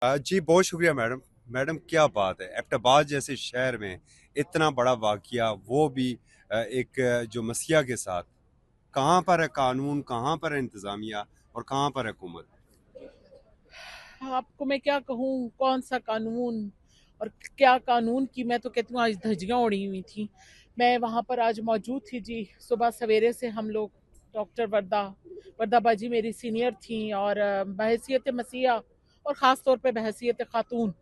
जी बहुत शुक्रिया madam. Madam क्या बात है, एबटाबाद जैसे शहर में इतना बड़ा वाकया, वो भी एक जो मसीहा के साथ। कहाँ पर है कानून, कहाँ पर है इंतज़ामिया और कहाँ पर है हुकूमत? आपको मैं क्या कहूँ, कौन सा कानून और क्या कानून की। मैं तो कहती हूँ आज धज्जियां उड़ी हुई थी। मैं वहां पर आज मौजूद थी जी। सुबह सवेरे से हम लोग, डॉक्टर वर्दा बाजी मेरी सीनियर थी, और बहैसियत मसीहा और ख़ास तौर पे बहैसियत खातून,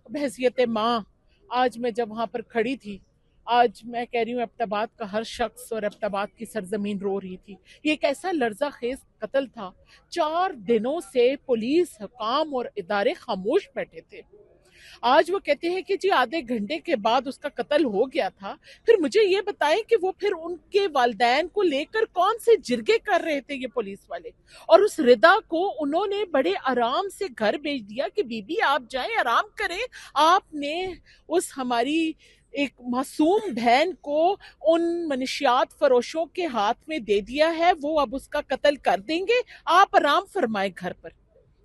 बहैसियत माँ, आज मैं जब वहां पर खड़ी थी, आज मैं कह रही हूँ एबटाबाद का हर शख्स और एबटाबाद की सरजमीन रो रही थी। ये एक ऐसा लर्जा खेज कत्ल था। 4 दिनों से पुलिस, हुकाम और इदारे खामोश बैठे थे। आज वो कहते हैं कि जी आधे घंटे के बाद उसका कत्ल हो गया था। फिर मुझे ये बताएं कि वो फिर उनके वालदैन को लेकर कौन से जिरगे कर रहे थे ये पुलिस वाले। और उस रिदा को उन्होंने बड़े आराम से घर भेज दिया कि बीबी आप जाएं आराम करें। आपने उस हमारी एक मासूम बहन को उन मनशियात फरोशों के हाथ में दे दिया है, वो अब उसका कत्ल कर देंगे। आप आराम फरमाए घर पर।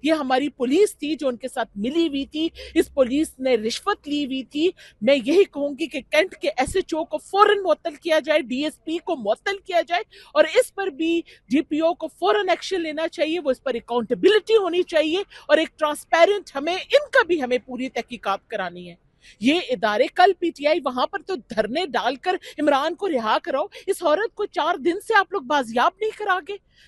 ये हमारी पुलिस थी जो उनके साथ मिली हुई थी। इस पुलिस ने रिश्वत ली हुई थी। मैं यही कहूंगी कि कैंट के एसएचओ को फौरन मुअत्तल किया जाए, डीएसपी को मुअत्तल किया जाए, और इस पर भी डीपीओ को फौरन एक्शन लेना चाहिए। वो इस पर अकाउंटेबिलिटी होनी चाहिए और एक ट्रांसपेरेंट, हमें इनका भी हमें पूरी तहकीकात करानी है। ये इदारे, कल पीटीआई वहां पर तो धरने डालकर इमरान को रिहा कराओ। इस औरत को 4 दिन से आप लोग बाजियाब नहीं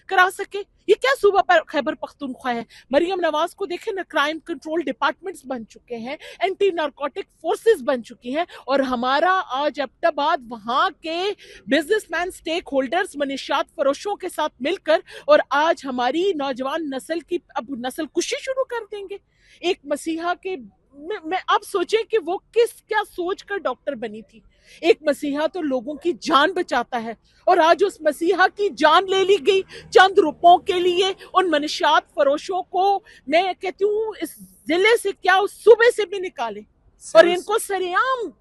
करा सके। ये क्या सूबा पर खैबर पख्तूनख्वा है? मरियम नवाज को देखें ना, क्राइम कंट्रोल डिपार्टमेंट्स बन चुके हैं, एंटी नार्कोटिक फोर्सेस बन चुकी हैं, और हमारा आज एबटाबाद वहां के बिजनेसमैन, स्टेक होल्डर्स, मनीषात फरोशों के साथ मिलकर, और आज हमारी नौजवान नस्ल की अब नस्ल कुशी शुरू कर देंगे। एक मसीहा के, मैं आप सोचें कि वो किस क्या सोच कर डॉक्टर बनी थी। एक मसीहा तो लोगों की जान बचाता है, और आज उस मसीहा की जान ले ली गई चंद रुपयों के लिए। उन मनशात फरोशों को मैं कहती हूँ इस जिले से क्या, उस सूबे से भी निकाले और सिविल इनको सरेआम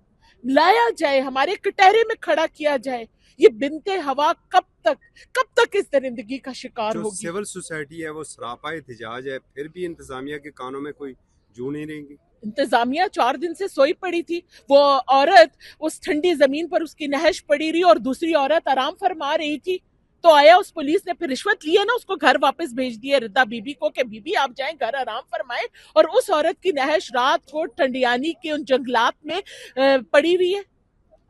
लाया जाए, हमारे कटहरे में खड़ा किया जाए। ये बिनते हवा कब तक इस दरिंदगी का शिकार जो होगी? सिविल सोसाइटी है वो सरापा एहतजाज है, फिर भी इंतज़ामिया के कानों में कोई जू नहीं रहेंगी। इंतजामिया 4 दिन से सोई पड़ी थी। वो औरत उस ठंडी जमीन पर उसकी नहश पड़ी रही और दूसरी औरत आराम फरमा रही थी। तो आया उस पुलिस ने, फिर रिश्वत ली है ना, उसको घर वापस भेज दिया रिदा बीबी को कि बीबी आप जाएं घर आराम फरमाएं। और उस औरत की नहश रात को ठंडियानी के उन जंगलात में पड़ी हुई है।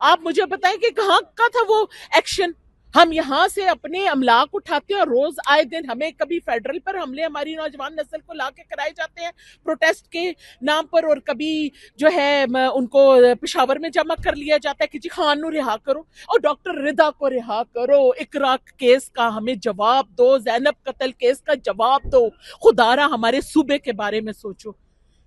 आप मुझे बताएं कि कहाँ का था वो एक्शन? हम यहाँ से अपने अमलाक उठाते हैं और रोज आए दिन हमें कभी फेडरल पर हमले हमारी नौजवान नस्ल को ला के कराए जाते हैं प्रोटेस्ट के नाम पर, और कभी जो है उनको पिशावर में जमा कर लिया जाता है कि जी खान नु रिहा करो और डॉक्टर रिदा को रिहा करो। इकरा केस का हमें जवाब दो, जैनब कत्ल केस का जवाब दो। खुदारा हमारे सूबे के बारे में सोचो।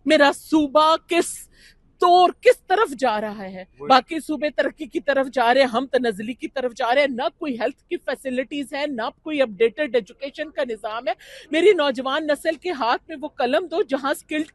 मेरा सूबा किस तरफ जा रहा है? बाकी सूबे तरक्की की तरफ जा रहे हैं, हम तनजली की तरफ जा रहे हैं। ना कोई हेल्थ की फैसिलिटीज है, ना कोई अपडेटेड एजुकेशन का निजाम है। मेरी नौजवान नस्ल के हाथ में वो कलम दो जहां स्किल्ड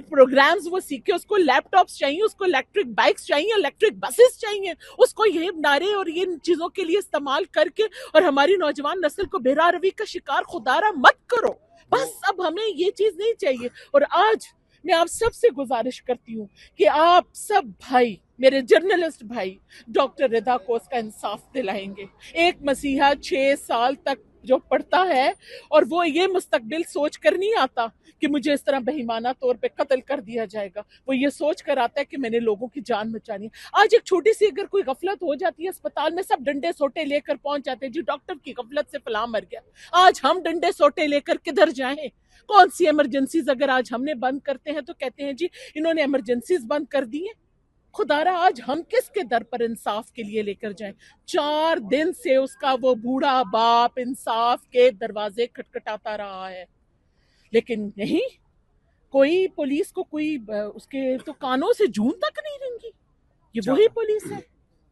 प्रोग्राम्स वो सीखे। उसको लैपटॉप्स चाहिए, उसको इलेक्ट्रिक बाइक्स चाहिए, इलेक्ट्रिक बसेस चाहिए, उसको ये नारे और ये चीजों के लिए इस्तेमाल करके, और हमारी नौजवान नस्ल को बेरा रवि का शिकार खुदारा मत करो। बस अब हमें ये चीज नहीं चाहिए। और आज मैं आप सबसे गुजारिश करती हूँ कि आप सब भाई, मेरे जर्नलिस्ट भाई, डॉक्टर रिदा को उसका इंसाफ दिलाएंगे। एक मसीहा 6 साल तक जो पढ़ता है और वो ये मुस्तकबिल सोच कर नहीं आता कि मुझे इस तरह बेईमाना तौर पे कत्ल कर दिया जाएगा। वो ये सोच कर आता है कि मैंने लोगों की जान बचानी है। आज एक छोटी सी अगर कोई गफलत हो जाती है अस्पताल में, सब डंडे सोटे लेकर पहुंच जाते हैं, जी डॉक्टर की गफलत से फलां मर गया। आज हम डंडे सोटे लेकर किधर जाएं? कौन सी इमरजेंसीज अगर आज हमने बंद करते हैं तो कहते हैं जी इन्होंने इमरजेंसीज बंद कर दी है। खुदारा आज हम किसके दर पर इंसाफ के लिए लेकर जाएं? 4 दिन से उसका वो बूढ़ा बाप इंसाफ के दरवाजे खटखटाता रहा है, लेकिन नहीं, कोई पुलिस को कोई उसके तो कानों से जून तक नहीं रेंगी। ये वही पुलिस है।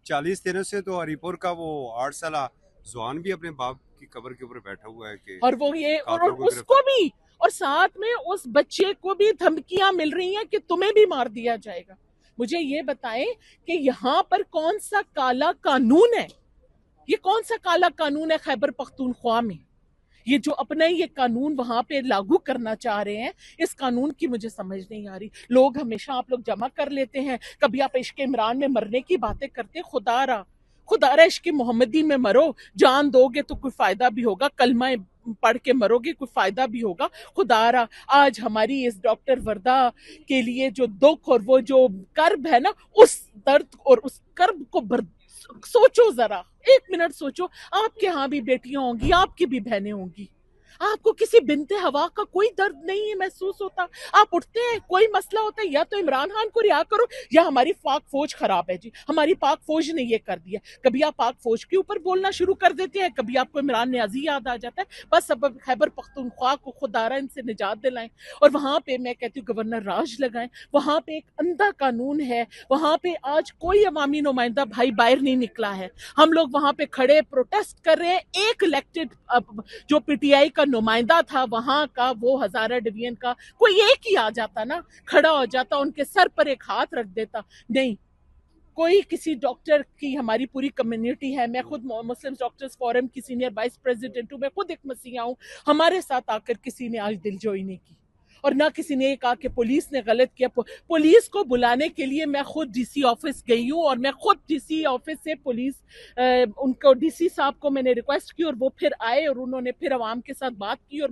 40 दिनों से तो हरिपुर का वो 8 साल जवान भी अपने बाप की कब्र के ऊपर बैठा हुआ है कि और वो ये और कातलों को उसको गिरफ्तार। भी, और साथ में उस बच्चे को भी धमकियां मिल रही हैं कि तुम्हें भी मार दिया जाएगा। मुझे ये बताएं कि यहाँ पर कौन सा काला कानून है? ये कौन सा काला कानून है खैबर पख्तूनख्वा में? یہ جو اپنا ہی یہ قانون وہاں پہ لاگو کرنا چاہ رہے ہیں، اس قانون کی مجھے سمجھ نہیں آ رہی. لوگ ہمیشہ آپ لوگ جمع کر لیتے ہیں، کبھی آپ عشق عمران میں مرنے کی باتیں کرتے. خدا را عشق محمدی میں مرو، جان دو گے تو کوئی فائدہ بھی ہوگا، کلمہ پڑھ کے مرو گے کوئی فائدہ بھی ہوگا. خدا را آج ہماری اس ڈاکٹر وردہ کے لیے جو دکھ اور وہ جو کرب ہے نا، اس درد اور اس کرب کو سوچو ذرا، ایک منٹ سوچو. آپ کے ہاں بھی بیٹیاں ہوں گی، آپ کی بھی بہنیں ہوں گی. آپ کو کسی بنت ہوا کا کوئی درد نہیں محسوس ہوتا؟ آپ اٹھتے ہیں، کوئی مسئلہ ہوتا ہے، یا تو عمران خان کو رہا کرو یا ہماری پاک فوج خراب ہے. جی ہماری پاک فوج نے یہ کر دیا. کبھی آپ پاک فوج کے اوپر بولنا شروع کر دیتے ہیں، کبھی آپ کو عمران نیازی یاد آ جاتا ہے. بس اب خیبر پختونخوا کو خدا را ان سے نجات دلائیں، اور وہاں پہ میں کہتی ہوں گورنر راج لگائیں. وہاں پہ ایک اندھا قانون ہے، وہاں پہ آج کوئی عوامی نمائندہ بھائی باہر نہیں نکلا ہے. ہم لوگ وہاں پہ کھڑے پروٹیسٹ کر رہے ہیں. ایک الیکٹڈ جو پی ٹی آئی کا نمائندہ تھا وہاں کا، وہ ہزارہ ڈویژن کا، کوئی ایک ہی آ جاتا نا، کھڑا ہو جاتا، ان کے سر پر ایک ہاتھ رکھ دیتا. نہیں، کوئی کسی ڈاکٹر کی، ہماری پوری کمیونٹی ہے. میں خود مسلم ڈاکٹرز فورم کی سینئر وائس پریزیڈنٹ ہوں، میں خود ایک مسیحا ہوں. ہمارے ساتھ آ کر کسی نے آج دل جوئی نہیں کی، اور نہ کسی نے یہ کہا کہ پولیس نے غلط کیا. پولیس کو بلانے کے لیے میں خود ڈی سی آفس گئی ہوں، اور میں خود ڈی سی آفس سے پولیس ان کو ڈی سی صاحب کو میں نے ریکویسٹ کی، اور وہ پھر آئے اور انہوں نے پھر عوام کے ساتھ بات کی، اور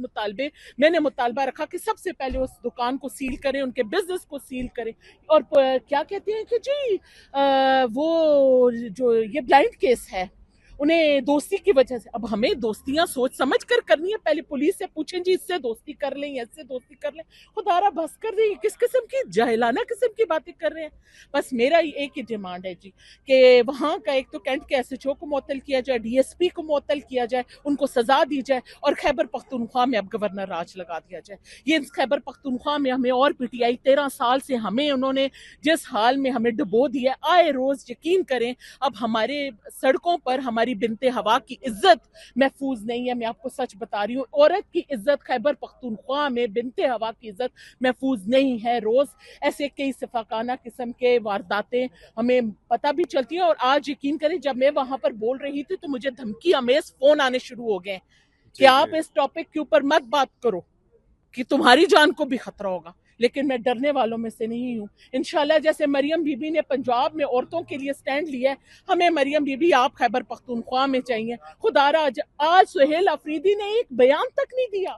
میں نے مطالبہ رکھا کہ سب سے پہلے اس دکان کو سیل کریں، ان کے بزنس کو سیل کریں. اور کیا کہتے ہیں کہ جی وہ جو یہ بلائنڈ کیس ہے، انہیں دوستی کی وجہ سے. اب ہمیں دوستیاں سوچ سمجھ کر کرنی ہے. پہلے پولیس سے پوچھیں جی اس سے دوستی کر لیں یا اس سے دوستی کر لیں. خدا را بس کر دیں، کس قسم کی جاہلانہ قسم کی باتیں کر رہے ہیں. بس میرا ایک ہی ڈیمانڈ ہے جی، کہ وہاں کا ایک تو کینٹ کے ایس ایچ او کو معطل کیا جائے، ڈی ایس پی کو معطل کیا جائے، ان کو سزا دی جائے، اور خیبر پختونخوا میں اب گورنر راج لگا دیا جائے. یہ خیبر پختونخوا میں ہمیں اور پی ٹی آئی 13 سال سے ہمیں انہوں نے جس حال میں ہمیں ڈبو دیا، آئے روز یقین کریں اب ہمارے سڑکوں پر ہماری بنت ہوا کی عزت محفوظ نہیں ہے. میں آپ کو سچ بتا رہی ہوں، عورت کی عزت خیبر پختونخوا میں بنت ہوا کی عزت محفوظ نہیں ہے. روز ایسے کئی صفاقانہ قسم کے وارداتیں ہمیں پتہ بھی چلتی ہیں. اور آج یقین کریں جب میں وہاں پر بول رہی تھی تو مجھے دھمکی امیز فون آنے شروع ہو گئے کہ آپ اس ٹاپک کے اوپر مت بات کرو کہ تمہاری جان کو بھی خطرہ ہوگا. لیکن میں ڈرنے والوں میں سے نہیں ہوں. انشاءاللہ جیسے مریم بی بی نے پنجاب میں عورتوں کے لیے سٹینڈ لیا ہے، ہمیں مریم بی بی آپ خیبر پختونخوا میں چاہیے. خدا را آج سہیل افریدی نے ایک بیان تک نہیں دیا.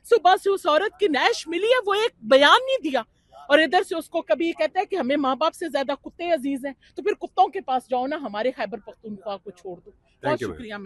صبح سے اس عورت کی نیش ملی ہے، وہ ایک بیان نہیں دیا، اور ادھر سے اس کو کبھی کہتا ہے کہ ہمیں ماں باپ سے زیادہ کتے عزیز ہیں. تو پھر کتوں کے پاس جاؤ نا، ہمارے خیبر پختونخوا کو چھوڑ دو. بہت شکریہ.